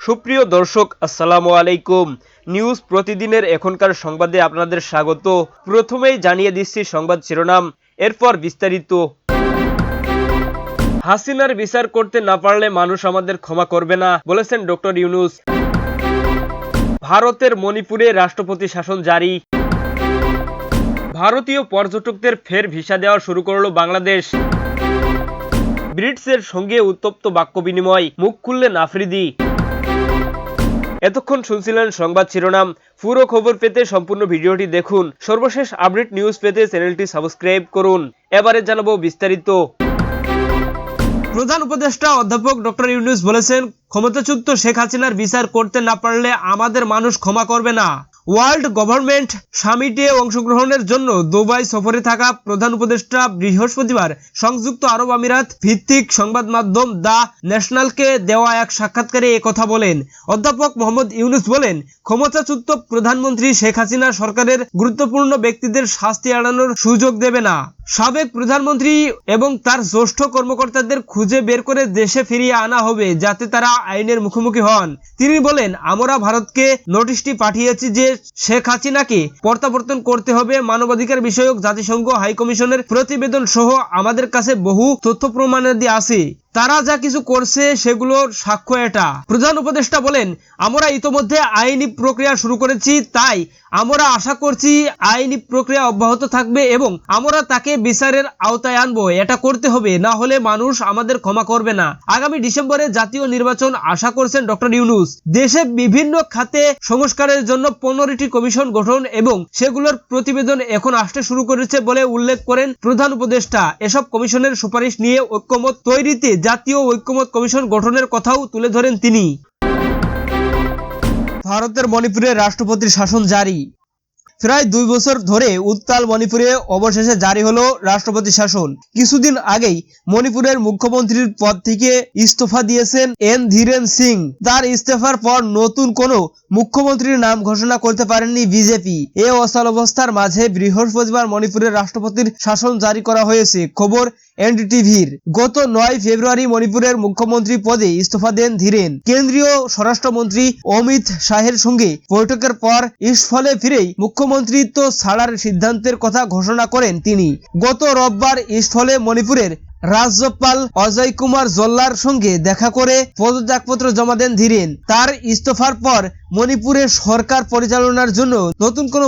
সুপ্রিয় দর্শক আসসালামু আলাইকুম। নিউজ প্রতিদিনের এখনকার সংবাদে আপনাদের স্বাগত। প্রথমেই জানিয়ে দিচ্ছি সংবাদ শিরোনাম, এরপর বিস্তারিত। হাসিনার বিচার করতে না পারলে মানুষ আমাদের ক্ষমা করবে না, বলেছেন ডক্টর ইউনূস। ভারতের মণিপুরে রাষ্ট্রপতি শাসন জারি। ভারতীয় পর্যটকদের ফের ভিসা দেওয়া শুরু করলো বাংলাদেশ। ব্রিটসের সঙ্গে উত্তপ্ত বাক্য বিনিময়, মুখ খুললেন আফ্রিদি। এতক্ষণ শুনছিলেন সংবাদ শিরোনাম। পুরো খবর পেতে সম্পূর্ণ ভিডিওটি দেখুন। সর্বশেষ আপডেট নিউজ পেতে চ্যানেলটি সাবস্ক্রাইব করুন। এবারে জানাবো বিস্তারিত। প্রধান উপদেষ্টা অধ্যাপক ডক্টর ইউনূস বলেছেন, ক্ষমতাচ্যুত শেখ হাসিনার বিচার করতে না পারলে আমাদের মানুষ ক্ষমা করবে না। ওয়ার্ল্ড গভর্নমেন্ট সামিটে অংশগ্রহণের জন্য দুবাই সফরে থাকা প্রধান উপদেষ্টা বৃহস্পতিবার সংযুক্ত আরব আমিরাত ভিত্তিক সংবাদ মাধ্যম দ্য ন্যাশনালকে দেওয়া এক সাক্ষাৎকারে একথা বলেন। অধ্যাপক মোহাম্মদ ইউনূস বলেন, ক্ষমতাচ্যুত প্রধানমন্ত্রী শেখ হাসিনা সরকারের গুরুত্বপূর্ণ ব্যক্তিদের শাস্তি এড়ানোর সুযোগ দেবে না। সাবেক প্রধানমন্ত্রী এবং তার জ্যেষ্ঠ কর্মকর্তাদের খুঁজে বের করে দেশে ফিরিয়ে আনা হবে যাতে তারা আইনের মুখোমুখি হন। তিনি বলেন, আমরা ভারতকে নোটিশটি পাঠিয়েছি যে শেখ হাসিনাকে প্রত্যাবর্তন করতে হবে। মানবাধিকার বিষয়ক জাতিসংঘ হাইকমিশনের প্রতিবেদন সহ আমাদের কাছে বহু তথ্য প্রমাণাদি আছে। তারা যা কিছু করছে সেগুলোর সাক্ষ্য এটা। প্রধান উপদেষ্টা বলেন, আমরা ইতোমধ্যে আইনি প্রক্রিয়া শুরু করেছি, তাই আমরা আশা করছি আইনি প্রক্রিয়া অব্যাহত থাকবে এবং আমরা তাকে বিচারের আওতায় আনবো। এটা করতে হবে, না হলে মানুষ আমাদের ক্ষমা করবে না। আগামী ডিসেম্বরে জাতীয় নির্বাচন আশা করছেন ডক্টর ইউনূস। দেশে বিভিন্ন খাতে সংস্কারের জন্য 15টি কমিশন গঠন এবং সেগুলোর প্রতিবেদন এখন আসতে শুরু করেছে বলে উল্লেখ করেন প্রধান উপদেষ্টা। এসব কমিশনের সুপারিশ নিয়ে ঐক্যমত তৈরিতে জাতীয় ঐক্যমত কমিশন গঠনের কথাও তুলে ধরেন তিনি। ভারতের মণিপুরে রাষ্ট্রপতির শাসন জারি। প্রায় 2 বছর ধরে উত্তাল মণিপুরে অবশেষে জারি হলো রাষ্ট্রপতি শাসন। কিছুদিন আগেই মণিপুরের মুখ্যমন্ত্রীর পদ থেকে ইস্তফা দিয়েছেন এন ধীরেন সিং। তার ইস্তফার পর নতুন কোনো মুখ্যমন্ত্রীর নাম ঘোষণা করতে পারেননি বিজেপি। এ অচল অবস্থার মাঝে বৃহস্পতিবার মণিপুরের রাষ্ট্রপতির শাসন জারি করা হয়েছে। খবর এনডিটিভির। গত 9 ফেব্রুয়ারি মণিপুরের মুখ্যমন্ত্রী পদে ইস্তফা দেন ধীরেন। কেন্দ্রীয় স্বরাষ্ট্রমন্ত্রী অমিত শাহের সঙ্গে বৈঠকের পর ইস্তফালে ফিরেই মুখ্যমন্ত্রীত্ব ছাড়ার সিদ্ধান্তের কথা ঘোষণা করেন তিনি। গত রোববার ইস্তফালে মণিপুরের রাজ্যপাল অজয় কুমার জল্লার সঙ্গে দেখা করে পদত্যাগপত্র জমা দেন ধীরেন। তার ইস্তফার পর মণিপুরে সরকার পরিচালনার জন্য নতুন কোন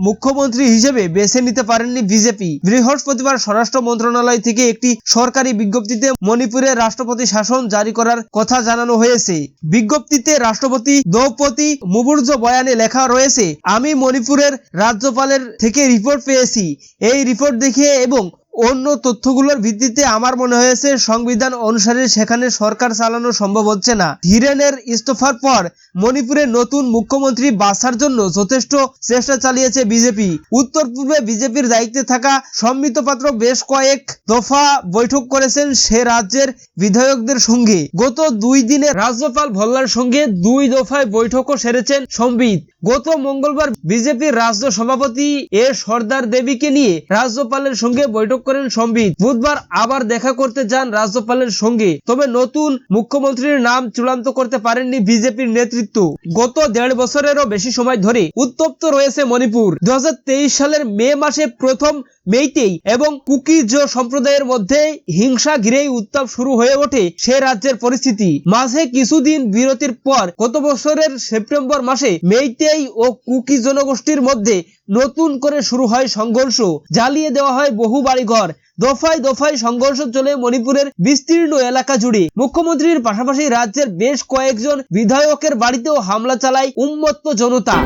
মুখ্যমন্ত্রী হিসেবে বেছে নিতে পারেননি বিজেপি। বৃহস্পতিবার স্বরাষ্ট্র মন্ত্রণালয় থেকে একটি সরকারি বিজ্ঞপ্তিতে মণিপুরের রাষ্ট্রপতি শাসন জারি করার কথা জানানো হয়েছে। বিজ্ঞপ্তিতে রাষ্ট্রপতি দ্রৌপদী মুমুর্জ বয়ানে লেখা রয়েছে, আমি মণিপুরের রাজ্যপালের থেকে রিপোর্ট পেয়েছি। এই রিপোর্ট দেখে এবং অন্য তথ্যগুলোর ভিত্তিতে আমার মনে হয়েছে সংবিধান অনুসারে সেখানে সরকার চালানো সম্ভব হচ্ছে না। ধীরেনের ইস্তফার পর মণিপুরে নতুন মুখ্যমন্ত্রী বাছার জন্য যথেষ্ট চেষ্টা চালিয়েছে বিজেপি। উত্তর পূর্বে বিজেপির দায়িত্বে থাকা সম্মিত পাত্র বেশ কয়েক দফা বৈঠক করেছেন সে রাজ্যের বিধায়কদের সঙ্গে। গত 2 দিনে রাজ্যপাল ভল্লার সঙ্গে 2 দফায় বৈঠকও সেরেছেন সম্বিত। গত মঙ্গলবার বিজেপির রাজ্য সভাপতি এ সর্দার দেবীকে নিয়ে রাজ্যপালের সঙ্গে বৈঠক করেন সম্বিত। বুধবার আবার দেখা করতে যান রাজ্যপালের সঙ্গে, তবে নতুন মুখ্যমন্ত্রীর নাম চূড়ান্ত করতে পারেননি বিজেপির নেতৃত্ব। গত 1.5 বছরেরও বেশি সময় ধরে উত্তপ্ত রয়েছে মণিপুর। 2023 সালের মে মাসে প্রথম মেইতেই এবং কুকিজ সম্প্রদায়ের মধ্যে হিংসা ঘিরেই উত্তাপ শুরু হয়ে ওঠে সে রাজ্যের পরিস্থিতি। মাঝে কিছুদিন বিরতির পর গত বছরের সেপ্টেম্বর মাসে মেইতেই ও কুকি জনগোষ্ঠীর মধ্যে নতুন করে শুরু হয় সংঘর্ষ। জ্বালিয়ে দেওয়া হয় বহু বাড়িঘর। দফায় দফায় সংঘর্ষ চলে মণিপুরের বিস্তীর্ণ এলাকা জুড়ে। মুখ্যমন্ত্রীর পাশাপাশি রাজ্যের বেশ কয়েকজন বিধায়কের বাড়িতেও হামলা চালায় উন্মত্ত জনতা।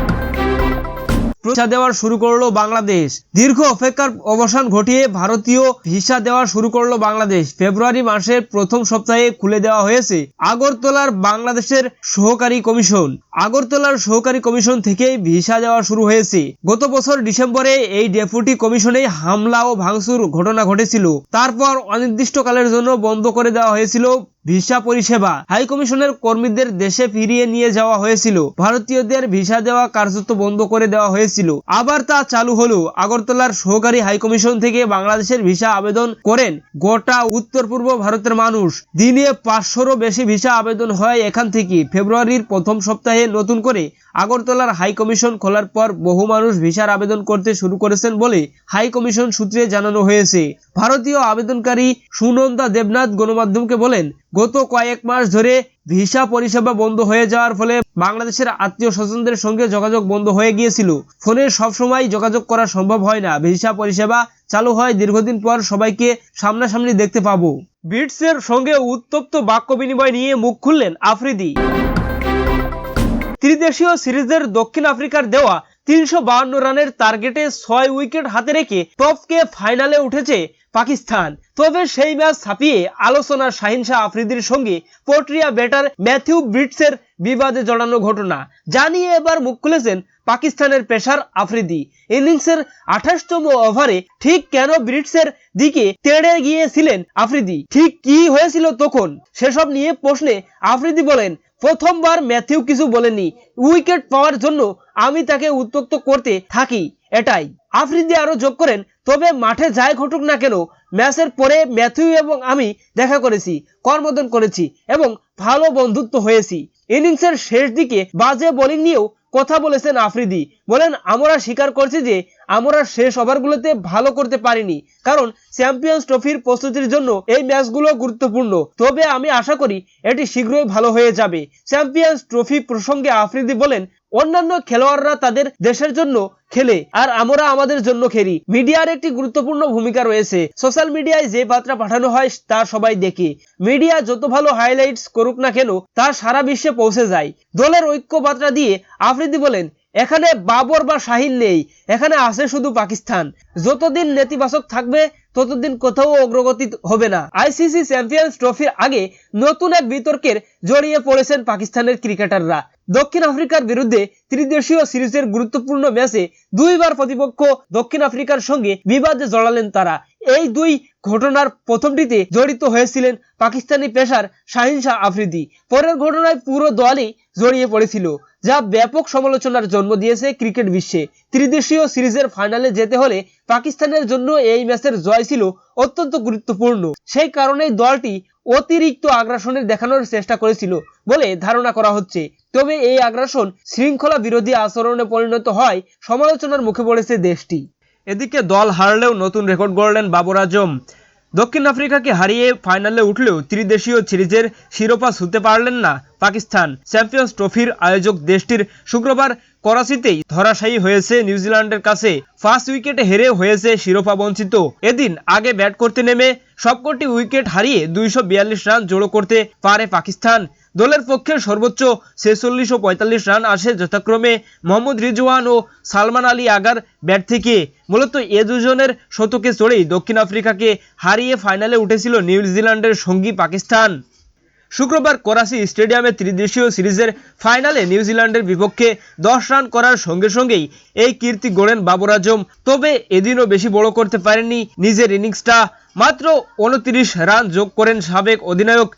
ভিসা দেওয়া শুরু করলো বাংলাদেশ। দীর্ঘ অপেক্ষার অবসান ঘটিয়ে ভারতীয় ভিসা দেওয়া শুরু করলো বাংলাদেশ। ফেব্রুয়ারি মাসের প্রথম সপ্তাহে খুলে দেওয়া হয়েছে আগরতলার বাংলাদেশের সহকারী কমিশন। আগরতলার সহকারী কমিশন থেকেই ভিসা দেওয়া শুরু হয়েছে। গত বছর ডিসেম্বরে এই ডেপুটি কমিশনে হামলা ও ভাঙচুর ঘটনা ঘটেছিল। তারপর অনির্দিষ্টকালের জন্য বন্ধ করে দেওয়া হয়েছিল ভিসা পরিষেবা। হাইকমিশনের কর্মীদের দেশে ফিরিয়ে নিয়ে যাওয়া হয়েছিল। ভারতীয়দের ভিসা দেওয়া কার্যত বন্ধ করে দেওয়া হয়েছিল। আবার তা চালু হলো। আগরতলার সহকারী হাইকমিশন থেকে বাংলাদেশের ভিসা আবেদন করেন গোটা উত্তর পূর্ব ভারতের মানুষ। দিনে 500রও বেশি ভিসা আবেদন হয় এখান থেকে। ফেব্রুয়ারির প্রথম সপ্তাহে নতুন করে আগরতলার হাইকমিশন খোলার পর বহু মানুষ ভিসার আবেদন করতে শুরু করেছেন বলে হাইকমিশন সূত্রে জানানো হয়েছে। ভারতীয় আবেদনকারী সুনন্দা দেবনাথ গণমাধ্যমকে বলেন, গত কয়েক মাস ধরে ভিসা পরিষেবা বন্ধ হয়ে যাওয়ার ফলে বাংলাদেশের আত্মীয় স্বজনদের সঙ্গে যোগাযোগ বন্ধ হয়ে গিয়েছিল। ফোনে সবসময় যোগাযোগ করা সম্ভব হয় না। ভিসা পরিষেবা চালু হয় দীর্ঘদিন পর সবাইকে সামনাসামনি দেখতে পাবো। বিটসের সঙ্গে উত্তপ্ত বাক্য বিনিময় নিয়ে মুখ খুললেন আফ্রিদি। ত্রিদেশীয় সিরিজের দক্ষিণ আফ্রিকার দেওয়া 352 রানের টার্গেটে 6 উইকেট হাতে রেখে টপকে ফাইনালে উঠেছে পাকিস্তান। তবে সেই ম্যাচ ছাপিয়ে আলোচনার শাহিন শাহ আফ্রিদির সঙ্গে পটরিয়া ব্যাটার ম্যাথিউ ব্রিটসের বিবাদে জড়ানো ঘটনা জানিয়ে এবার মুখ খুলেছেন পাকিস্তানের পেসার আফ্রিদি। ইনিংসের 28তম ওভারে ঠিক কেন ব্রিটসের দিকে তেড়ে গিয়েছিলেন আফ্রিদি, ঠিক কি হয়েছিল তখন, সেসব নিয়ে প্রশ্নে আফ্রিদি বলেন, প্রথমবার ম্যাথিউ কিছু বলেনি, উইকেট পাওয়ার জন্য আমি তাকে উত্ত্যক্ত করতে থাকি, এটাই। আফ্রিদি আরো যোগ করেন, তবে মাঠে যাই ঘটুক না কেন ম্যাচের পরে ম্যাথিউ এবং আমি দেখা করেছি, করমর্দন করেছি এবং ভালো বন্ধুত্ব হয়েছি। ইনিংসের শেষ দিকে বাজে বোলিং নিয়েও কথা বলেছেন আফ্রিদি। বলেন, আমরা স্বীকার করছি যে আমরা শেষ ওভারগুলোতে ভালো করতে পারিনি, কারণ চ্যাম্পিয়ন্স ট্রফির প্রস্তুতির জন্য এই ম্যাচগুলো গুরুত্বপূর্ণ। তবে আমি আশা করি এটি শীঘ্রই ভালো হয়ে যাবে। চ্যাম্পিয়ন্স ট্রফি প্রসঙ্গে আফ্রিদি বলেন, অন্যান্য খেলোয়াড়রা তাদের দেশের জন্য খেলে আর আমরা আমাদের জন্য খেলি। মিডিয়ার একটি গুরুত্বপূর্ণ ভূমিকা রয়েছে। সোশ্যাল মিডিয়ায় যে বার্তা পাঠানো হয় তা সবাই দেখে। মিডিয়া যত ভালো হাইলাইটস করুক না কেন তা সারা বিশ্বে পৌঁছে যায়। দলের ঐক্য বার্তা দিয়ে আফ্রিদি বলেন, এখানে বাবর বা শাহিন নেই, এখানে আছে শুধু পাকিস্তান। যতদিন নেতিবাচক থাকবে ততদিন কোথাও অগ্রগতি হবে না। আইসিসি চ্যাম্পিয়ন্স ট্রফির আগে নতুন এক বিতর্কের জড়িয়ে পড়েছেন পাকিস্তানের ক্রিকেটাররা। দক্ষিণ আফ্রিকার বিরুদ্ধে ত্রিদেশীয় সিরিজের গুরুত্বপূর্ণ ম্যাচে দুইবার প্রতিপক্ষ দক্ষিণ আফ্রিকার সঙ্গে বিবাদে জড়ালেন তারা। এই দুই ঘটনার প্রথমটিতে জড়িত হয়েছিলেন পাকিস্তানি পেসার শাহিন শাহ আফ্রিদি। পরের ঘটনায় পুরো দলই জড়িয়ে পড়েছিল, যা ব্যাপক সমালোচনার জন্ম দিয়েছে ক্রিকেট বিশ্বে। ত্রিদেশীয় সিরিজের ফাইনালে যেতে হলে পাকিস্তানের জন্য এই ম্যাচের জয় ছিল অত্যন্ত গুরুত্বপূর্ণ। সেই কারণেই দলটি অতিরিক্ত আগ্রাসনের দেখানোর চেষ্টা করেছিল বলে ধারণা করা হচ্ছে। তবে এই আগ্রাসন শৃঙ্খলা বিরোধী আচরণে পরিণত হয় সমালোচনার মুখে পড়েছে দেশটি। এদিকে দল হারলেও নতুন রেকর্ড গড়লেন বাবর আজম। দক্ষিণ আফ্রিকাকে হারিয়ে ফাইনালে উঠলেও ত্রিদেশীয় সিরিজের শিরোপা ছুঁতে পারলেন না পাকিস্তান। চ্যাম্পিয়ন্স ট্রফির আয়োজক দেশটির শুক্রবার করাচিতেই ধরাশায়ী হয়েছে নিউজিল্যান্ডের কাছে। 5 উইকেটে হেরে হয়েছে শিরোপা বঞ্চিত। এদিন আগে ব্যাট করতে নেমে সবকটি উইকেট হারিয়ে 242 রান জড়ো করতে পারে পাকিস্তান। দলের পক্ষে সর্বোচ্চ 46 ও 45 রান আসে যথাক্রমে মোহাম্মদ রিজওয়ান ও সালমান আলী আগার ব্যাট থেকে। মূলত এ দুজনের শতকে চড়েই দক্ষিণ আফ্রিকাকে হারিয়ে ফাইনালে উঠেছিল নিউজিল্যান্ডের সঙ্গী পাকিস্তান। শুক্রবার করাচি স্টেডিয়ামে ত্রিদেশীয় সিরিজের ফাইনালে নিউজিল্যান্ডের বিপক্ষে 10 রান করার সঙ্গে সঙ্গেই এই কীর্তি গড়েন বাবর আজম। তবে এদিনও বেশি বড় করতে পারেননি নিজের ইনিংসটা। মাত্র 29 রান যোগ করেন সাবেক অধিনায়ক